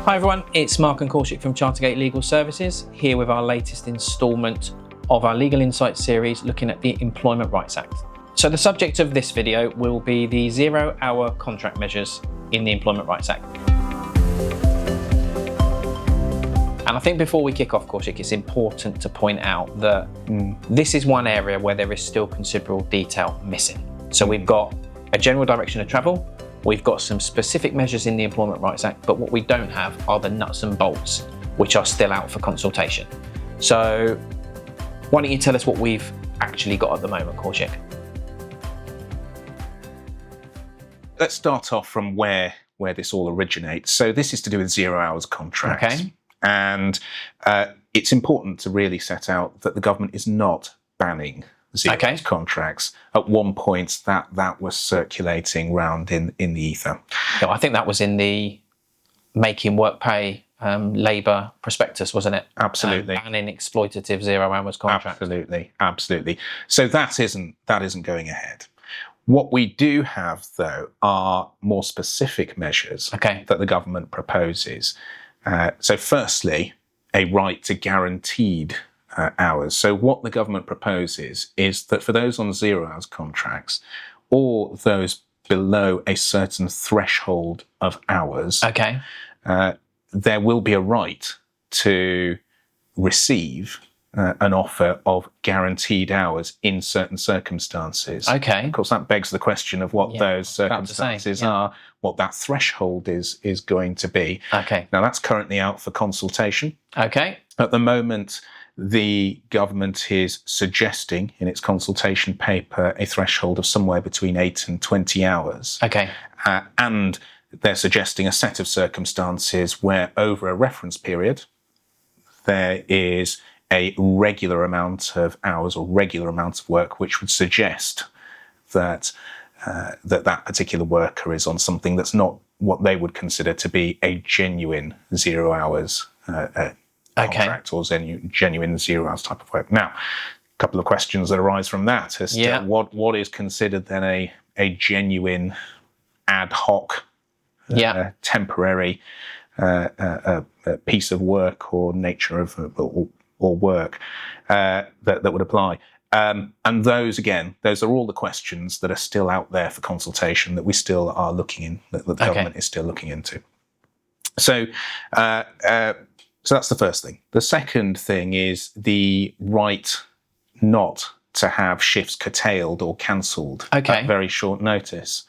Hi everyone, it's Mark and Korshik from Chartergate Legal Services, here with our latest instalment of our Legal Insights series looking at the Employment Rights Act. So the subject of this video will be the 0-hour contract measures in the Employment Rights Act. And I think before we kick off, Korshik, it's important to point out that this is one area where there is still considerable detail missing. So we've got a general direction of travel, we've got some specific measures in the Employment Rights Act, but what we don't have are the nuts and bolts, which are still out for consultation. So why don't you tell us what we've actually got at the moment, Korshik? Let's start off from where this all originates. So this is to do with 0 hours contracts. Okay. And it's important to really set out that the government is not banning 0 hours contracts. At one point, that was circulating round in the ether. I think that was in the Making Work Pay Labour prospectus, wasn't it? Absolutely. Banning exploitative 0 hours contracts. Absolutely. So that isn't going ahead. What we do have, though, are more specific measures that the government proposes. So firstly, a right to guaranteed hours. So what the government proposes is that for those on 0 hours contracts or those below a certain threshold of hours, there will be a right to receive an offer of guaranteed hours in certain circumstances. Of course, that begs the question of what those circumstances are, what that threshold is going to be. Now, that's currently out for consultation. At the moment, the government is suggesting in its consultation paper a threshold of somewhere between 8 and 20 hours. And they're suggesting a set of circumstances where over a reference period, there is a regular amount of hours or regular amount of work, which would suggest that that particular worker is on something that's not what they would consider to be a genuine 0 hours contract or genuine 0 hours type of work. Now, a couple of questions that arise from that as to what is considered then a genuine ad hoc, temporary piece of work or nature of or work that would apply. And those are all the questions that are still out there for consultation that we still are looking in, that the government is still looking into. So that's the first thing. The second thing is the right not to have shifts curtailed or cancelled at very short notice.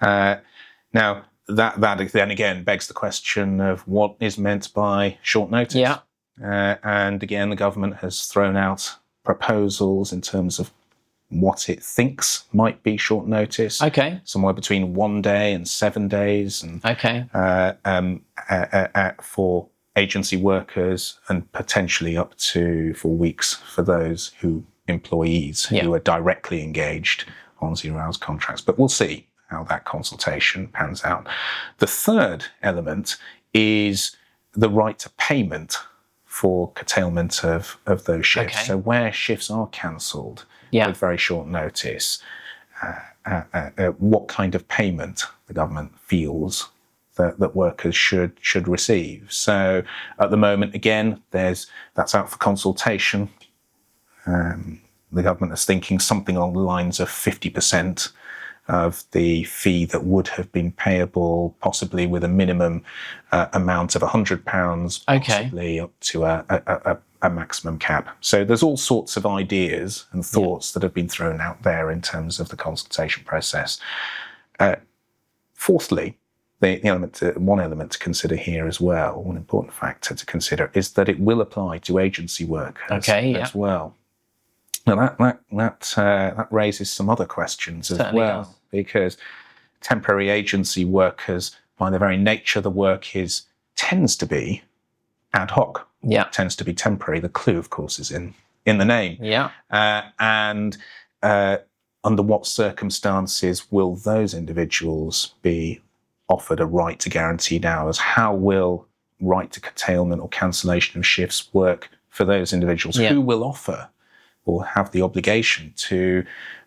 Now, that then again begs the question of what is meant by short notice. And again, the government has thrown out proposals in terms of what it thinks might be short notice. Somewhere between 1 day and 7 days, and for agency workers, and potentially up to 4 weeks for those employees who are directly engaged on 0 hours contracts. But we'll see how that consultation pans out. The third element is the right to payment for curtailment of those shifts. So where shifts are cancelled with very short notice, what kind of payment the government feels that workers should receive. So at the moment, again, that's out for consultation. The government is thinking something along the lines of 50% of the fee that would have been payable, possibly with a minimum amount of £100, possibly up to a maximum cap. So there's all sorts of ideas and thoughts that have been thrown out there in terms of the consultation process. Fourthly, one element to consider here as well, one important factor to consider, is that it will apply to agency workers as well. Now that raises some other questions as well, because temporary agency workers, by their very nature, the work tends to be ad hoc. Tends to be temporary. The clue, of course, is in the name. And under what circumstances will those individuals be offered a right to guaranteed hours? How will right to curtailment or cancellation of shifts work for those individuals? Who will offer or have the obligation to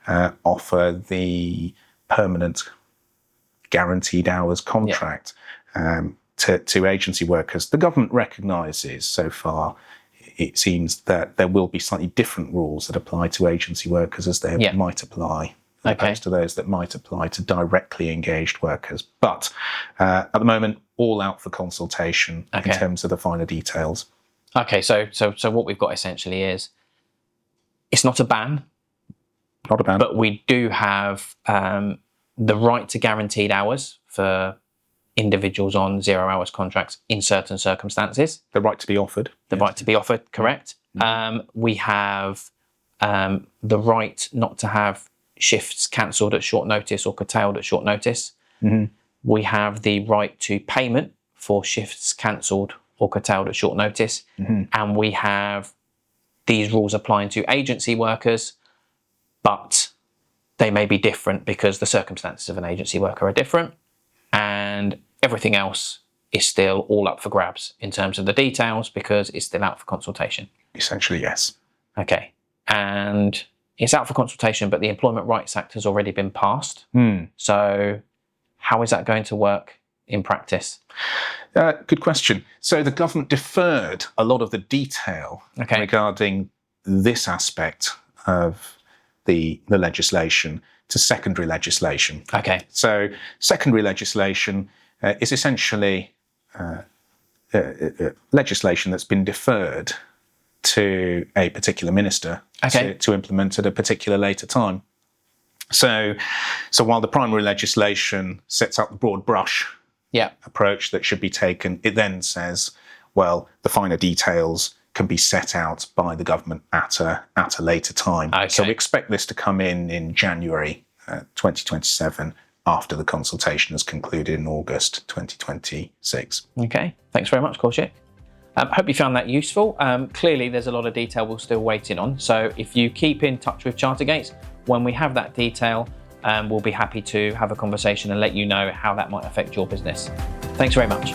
offer the permanent guaranteed hours contract? to agency workers. The government recognises so far, it seems, that there will be slightly different rules that apply to agency workers as they might apply, as opposed to those that might apply to directly engaged workers. But at the moment, all out for consultation in terms of the finer details. Okay, so what we've got essentially is, it's not a ban. Not a ban. But we do have the right to guaranteed hours for individuals on 0 hours contracts in certain circumstances. The right to be offered. The right to be offered, correct. We have the right not to have shifts cancelled at short notice or curtailed at short notice. We have the right to payment for shifts cancelled or curtailed at short notice. And we have these rules applying to agency workers, but they may be different because the circumstances of an agency worker are different, and everything else is still all up for grabs in terms of the details because it's still out for consultation. Essentially, yes. Okay. And it's out for consultation, but the Employment Rights Act has already been passed. So how is that going to work in practice? Good question. So the government deferred a lot of the detail regarding this aspect of the legislation to secondary legislation. So secondary legislation is essentially legislation that's been deferred to a particular minister to implement at a particular later time. So while the primary legislation sets out the broad brush approach that should be taken, it then says, well, the finer details can be set out by the government at a later time. So we expect this to come in January 2027, after the consultation has concluded in August 2026. Okay, thanks very much, Kaushik. Hope you found that useful. Clearly, there's a lot of detail we're still waiting on. So if you keep in touch with Chartergates, when we have that detail, we'll be happy to have a conversation and let you know how that might affect your business. Thanks very much.